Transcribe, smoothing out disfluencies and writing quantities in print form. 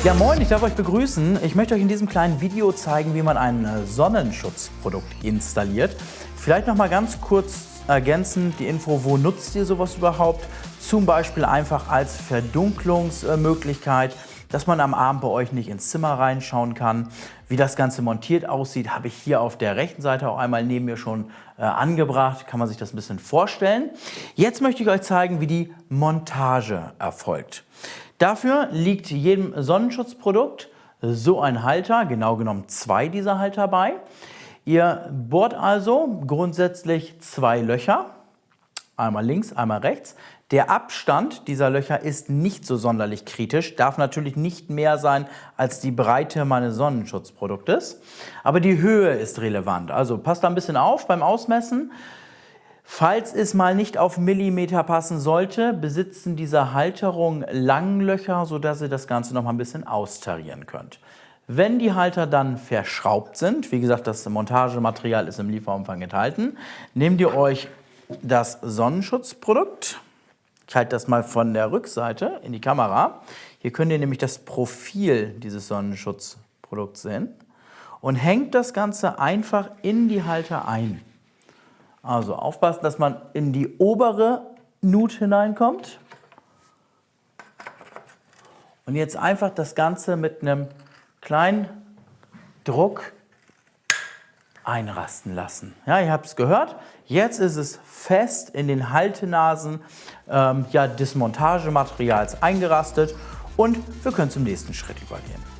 Ja, moin, ich darf euch begrüßen. Ich möchte euch in diesem kleinen Video zeigen, wie man ein Sonnenschutzprodukt installiert. Vielleicht noch mal ganz kurz ergänzend die Info, wo nutzt ihr sowas überhaupt? Zum Beispiel einfach als Verdunklungsmöglichkeit, dass man am Abend bei euch nicht ins Zimmer reinschauen kann. Wie das Ganze montiert aussieht, habe ich hier auf der rechten Seite auch einmal neben mir schon angebracht. Kann man sich das ein bisschen vorstellen. Jetzt möchte ich euch zeigen, wie die Montage erfolgt. Dafür liegt jedem Sonnenschutzprodukt so ein Halter, genau genommen 2 dieser Halter bei. Ihr bohrt also grundsätzlich 2 Löcher, einmal links, einmal rechts. Der Abstand dieser Löcher ist nicht so sonderlich kritisch, darf natürlich nicht mehr sein als die Breite meines Sonnenschutzproduktes. Aber die Höhe ist relevant, also passt da ein bisschen auf beim Ausmessen. Falls es mal nicht auf Millimeter passen sollte, besitzen diese Halterungen Langlöcher, sodass ihr das Ganze noch mal ein bisschen austarieren könnt. Wenn die Halter dann verschraubt sind, wie gesagt, das Montagematerial ist im Lieferumfang enthalten, nehmt ihr euch das Sonnenschutzprodukt, ich halte das mal von der Rückseite in die Kamera, hier könnt ihr nämlich das Profil dieses Sonnenschutzprodukts sehen und hängt das Ganze einfach in die Halter ein. Also aufpassen, dass man in die obere Nut hineinkommt. Und jetzt einfach das Ganze mit einem kleinen Druck einrasten lassen. Ja, ihr habt es gehört. Jetzt ist es fest in den Haltenasen des Montagematerials eingerastet und wir können zum nächsten Schritt übergehen.